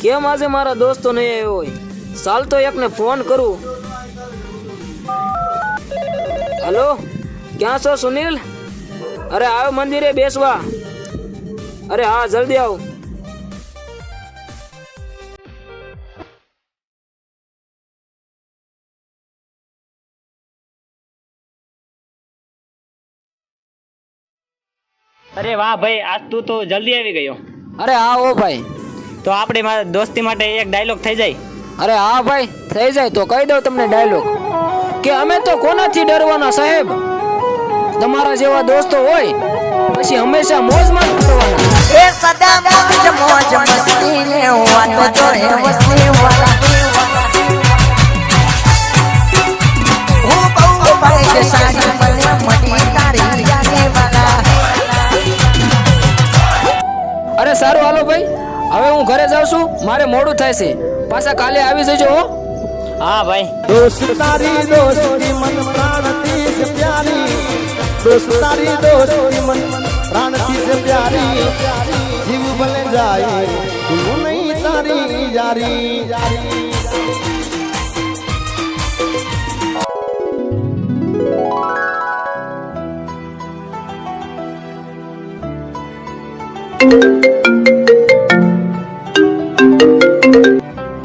કેમ આજે મારા દોસ્તો નહીં આવ્યો હોય? ચાલ તો એકને ફોન કરું. હલો, ક્યાં છો સુનિલ? અરે આવ મંદિરે બેસવા. અરે હા, જલ્દી આવ. અરે વાહ ભાઈ, આજ તું તો જલ્દી આવી ગયો. અરે હા ઓ ભાઈ. તો આપણે દોસ્તી માટે એક ડાયલોગ થઈ જાય. અરે હા ભાઈ, થઈ જાય તો કહી દઉં તમને ડાયલોગ કે અમે તો કોનાથી ડરવાના સાહેબ. તમારા જેવા દોસ્તો હોય પછી હંમેશા મોજમાં જ કરવાના. એ સદા મોજ મોજ મસ્તી ને વાતો તો હે વસ્તી વાલા હું બહુ ભાઈ સાડી મને મટી તારી જાને વાલા. અરે સારું હાલો ભાઈ, હવે હું ઘરે જાઉં છું, મારે મોડું થાય છે. પાછા કાલે આવી જજો હો. હા ભાઈ. दोस्तारी दोस्ती मन प्राणती से प्यारी दोस्तारी दोस्ती मन प्राणती से प्यारी जीव भले जाए तू नहीं तारी यारी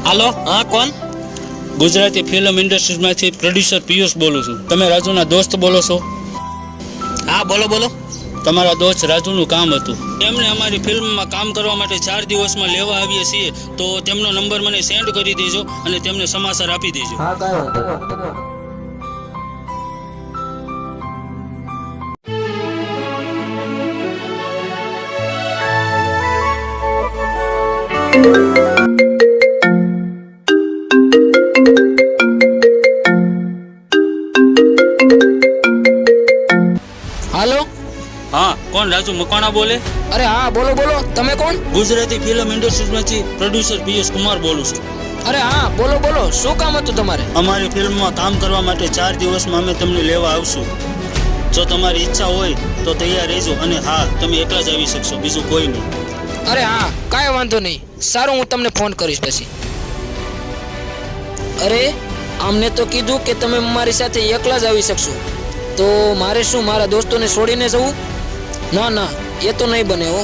હાલો, હા કોણ? ગુજરાતી ફિલ્મ ઇન્ડસ્ટ્રીઝમાંથી પ્રોડ્યુસર પિયુષ બોલું છું. તમે રાજુના દોસ્ત બોલો છો? હા બોલો બોલો. તમારા દોસ્ત રાજુનું કામ હતું, એમને અમારી ફિલ્મમાં કામ કરવા માટે 4 દિવસમાં લેવા આવીએ છીએ, તો તેમનો નંબર મને સેન્ડ કરી દેજો અને તેમને સમાચાર આપી દેજો. હા કાંઈ વાંધો. હાલો. હા કોણ? રાજુ મકવાણા બોલે? અરે હા, બોલો બોલો. તમે કોણ? ગુજરાતી ફિલ્મ ઇન્ડસ્ટ્રીઝમાંથી પ્રોડ્યુસર પિયુષ કુમાર બોલું છું. અરે હા, બોલો બોલો. શું કામ હતું તમારે? અમારી ફિલ્મમાં કામ કરવા માટે 4 દિવસમાં અમે તમને લેવા આવશું. જો તમારી ઈચ્છા હોય તો તૈયાર રહેજો, અને હા, તમે એકલા જ આવી શકશો, બીજું કોઈ નહીં. અરે હા, કાંઈ વાંધો નહીં. સારું, હું તમને ફોન કરીશ પછી. અરે આમને તો કીધું કે તમે મારી સાથે એકલા જ આવી શકશો, તો મારે શું મારા દોસ્તોને છોડીને જવું? ના ના, એ તો નહીં બને હો.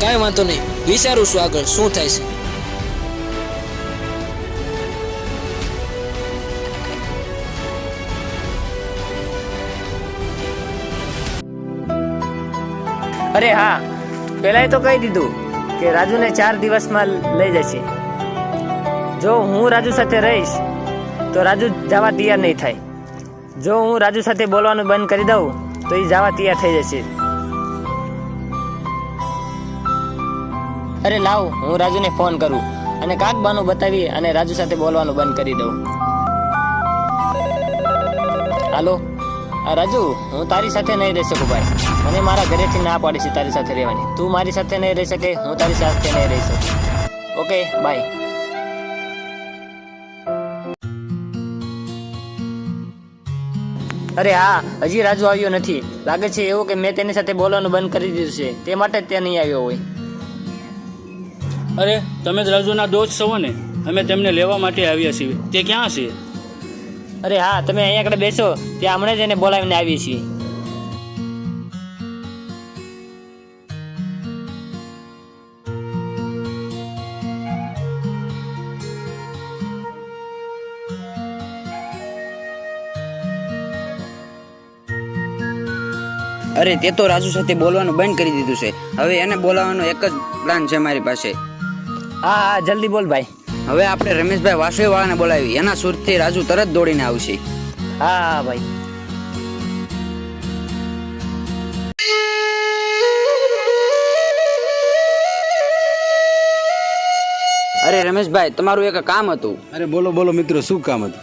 કાંઈ વાંધો નહીં, વિચારું છું આગળ શું થાય છે. અરે હા, પહેલાં તો કહી દીધું કે રાજુને 4 દિવસમાં લઈ જશે. જો હું રાજુ સાથે રહીશ તો રાજુ જવા તૈયાર નહીં થાય. જો હું રાજુ સાથે બોલવાનું બંધ કરી દઉં તો એ જવા તૈયાર થઈ જશે. અરે લાવ, હું રાજુને ફોન કરું અને કાક બાનું બતાવી અને રાજુ સાથે બોલવાનું બંધ કરી દઉં. હાલો, રાજુ, હું તારી સાથે નહીં રહી શકું ભાઈ. મને મારા ઘરેથી ના પાડી છે તારી સાથે રહેવાની. તું મારી સાથે નહીં રહી શકે, હું તારી સાથે નહીં રહી શકું. Okay bye. અરે હા, હજી રાજુ આવ્યો નથી. લાગે છે એવું કે મેં તેની સાથે બોલવાનું બંધ કરી દીધું છે, તે માટે જ તે નહીં આવ્યો હોય. અરે તમે જ રાજુના દોસ્ત છો ને? અમે તેમને લેવા માટે આવ્યા છીએ. તે ક્યાં છે? અરે હા, તમે અહીંયા આગળ બેસો, ત્યાં હમણાં જ એને બોલાવીને આવીએ છીએ. અરે તે તો રાજુ સાથે બોલવાનું બંધ કરી દીધું છે. હવે એને બોલાવવાનો એક જ પ્લાન છે મારી પાસે. હા હા, જલ્દી બોલ ભાઈ. હવે આપણે રમેશભાઈ વાસુવાળાને બોલાવી, એના સુરથી રાજુ તરત દોડીને આવશે. હા હા ભાઈ. અરે રમેશભાઈ, તમારું એક કામ હતું. અરે બોલો બોલો મિત્રો, શું કામ હતું?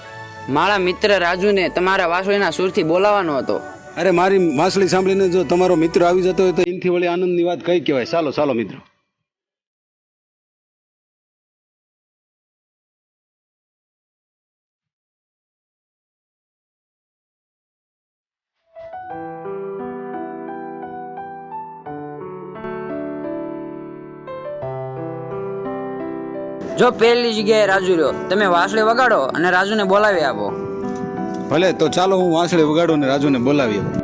મારા મિત્ર રાજુને તમારા વાસુના સુરથી બોલાવવાનો હતો. અરે મારી વાંસળી સાંભળીને જો તમારો મિત્ર આવી જતો હોય તો એનથી વળી આનંદની વાત કઈ કહેવાય. ચાલો ચાલો મિત્રો. જો પહેલી જગ્યાએ રાજુ રહ્યો, તમે વાંસળી વગાડો અને રાજુને બોલાવી આપો. ભલે, તો ચાલો હું વાંસળી વગાડું ને રાજુને બોલાવી આવું.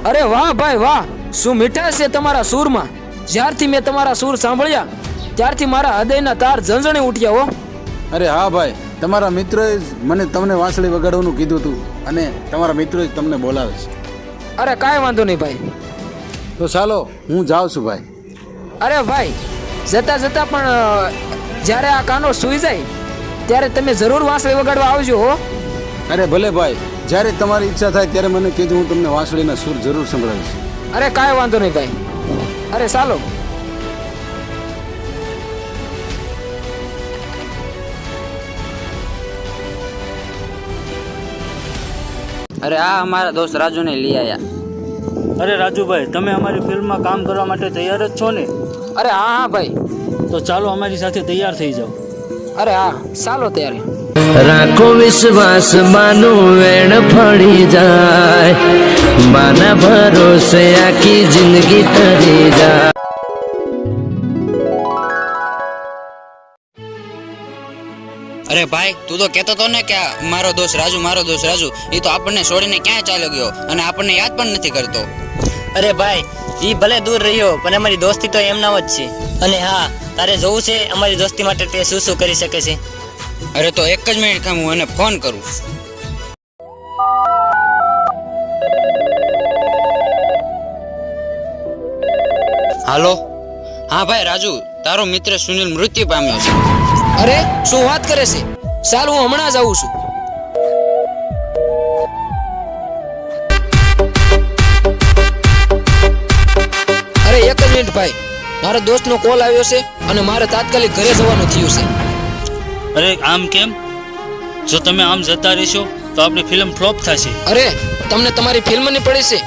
અરે વાહ ભાઈ વાહ, શું મીઠાશ છે તમારા સૂરમાં. જ્યારથી મેં તમારા સૂર સાંભળ્યા ત્યારથી મારા હૃદયના તાર ઝંઝણી ઉઠ્યા હો. અરે હા ભાઈ, તમારા મિત્રોએ જ મને તમને વાંસળી વગાડવાનું કીધું હતું અને તમારા મિત્રોએ જ તમને બોલાવે છે. અરે કાંઈ વાંધો નહીં ભાઈ. તો ચાલો હું જાઉં છું ભાઈ. અરે ભાઈ, જતા જતા પણ જ્યારે આ કાનો સૂઈ જાય ત્યારે તમે જરૂર વાંસળી વગાડવા આવજો હો. અરે ભલે ભાઈ, જ્યારે તમારી ઈચ્છા થાય ત્યારે મને કહેજો, હું તમને વાંસળીના સૂર જરૂર સંભળાવીશ. અરે કાંઈ વાંધો નહીં ભાઈ. અરે ચાલો. અરે આ અમારા દોસ્ત રાજુને લઈ આવ્યા. અરે રાજુભાઈ, તમે અમારી ફિલ્મમાં કામ કરવા માટે તૈયાર જ છો ને? અરે હા હા ભાઈ. તો ચાલો અમારી સાથે તૈયાર થઈ જાઓ. અરે હા, ચાલો ત્યારે. રાખો વિશ્વાસ, બાનું વેણ ફળી જાય, બાના ભરોસે આખી જિંદગી તરી જાય. અરે ભાઈ, તું તો કહેતો હતો ને કે મારો દોસ્ત રાજુ એ તો આપણને છોડીને ક્યાં ચાલ્યો ગયો અને આપણને યાદ પણ નથી કરતો. અરે ભાઈ, ઈ ભલે દૂર રહ્યો પણ અમારી દોસ્તી તો એમના જ છે. અને હા, તારે જોવું છે અમારી દોસ્તી માટે તે શું શું કરી શકે છે. અરે તો એક જ મિનિટ ખામ, હું એને ફોન કરું. હાલો. હા ભાઈ રાજુ, તારો મિત્ર સુનિલ મૃત્યુ પામ્યો છે. અરે શું વાત કરે છે? ચાલ હું હમણાં જ આવું છું. અરે એક જ મિનિટ ભાઈ, મારા દોસ્તનો કોલ આવ્યો છે અને મારે તાત્કાલિક ઘરે જવાનું થયું છે. અરે આમ કેમ? જો તમે આમ જતા રહેશો તો આપણી ફિલ્મ ફ્લોપ થશે. અરે તમને તમારી ફિલ્મ ની પડી છે?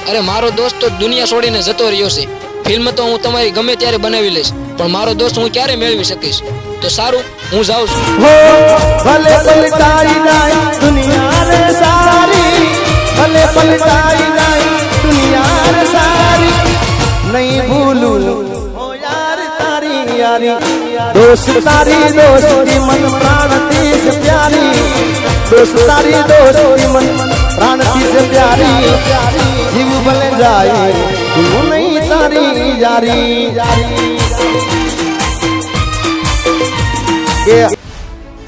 અરે મારો દોસ્ત તો દુનિયા છોડીને જતો રહ્યો છે. ફિલ્મ તો હું તમારી ગમે ત્યારે બનાવી લઈશ, પણ મારો દોસ્ત હું ક્યારે મેળવી શકીશ? તો સારું, હું જાઉં છું. હો ભલે પલટાઈ જાય દુનિયા રે સારી, ભલે પલટાઈ જાય દુનિયા રે સારી, નહીં ભૂલું હો યાર તારી યારી. દોસ્ત તારી દોસ્તી મન પ્રાણથી છે પ્યારી દોસ્ત તારી દોસ્તી મન પ્રાણથી છે પ્યારી જીવ ભલે જાય તું નહીં તારી યારી કે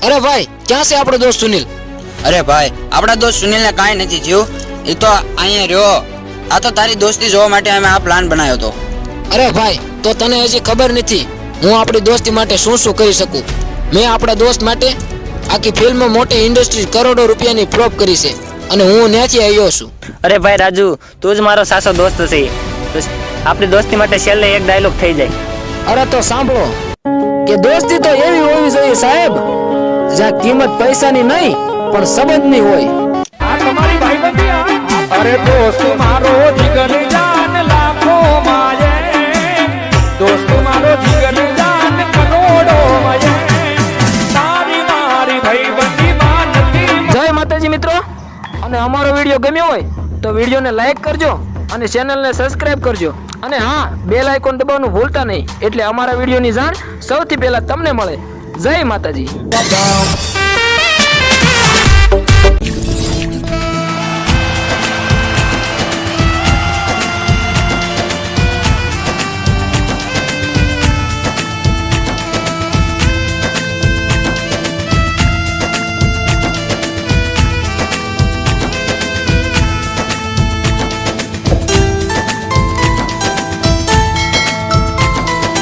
અરે ભાઈ ક્યાં છે આપણો દોસ્ત સુનિલ? અરે ભાઈ આપણા દોસ્ત સુનિલને કાંઈ નથી થયું, એ તો અહીંયા રહ્યો. આ તો તારી દોસ્તી જોવા માટે અમે આ પ્લાન બનાવ્યો હતો. અરે ભાઈ તો તને હજી ખબર નથી હું આપણી દોસ્તી માટે શું શું કરી શકું. મેં આપણા દોસ્ત માટે આખી ફિલ્મ મોટી ઇન્ડસ્ટ્રી કરોડો રૂપિયાની ફ્લોપ કરી છે અને હું ત્યાંથી આવ્યો છું. અરે ભાઈ રાજુ, તું જ મારો સાચો દોસ્ત છે. તો આપણી દોસ્તી માટે છેલ્લે એક ડાયલોગ થઈ જાય. અરે તો સાંભળો કે દોસ્તી તો એવી હોવી જોઈએ સાહેબ જ્યાં કિંમત પૈસાની નહીં પણ સંબંધની હોય. અરે દોસ્ત મારો જીગર જાન લાખો માયે દોસ્ત મારો જીગર જાન કરોડો માયે તારી મારી ભાઈબંધી માનતી. જય માતાજી મિત્રો, અને અમારો વિડીયો ગમ્યો હોય તો વિડીયોને લાઈક કરજો અને ચેનલને સબસ્ક્રાઇબ કરજો અને હા બેલ આઇકોન દબાવવાનું ભૂલતા નહીં એટલે અમારા વિડીયોની જાણ સૌથી પહેલા તમને મળે. જય માતાજી.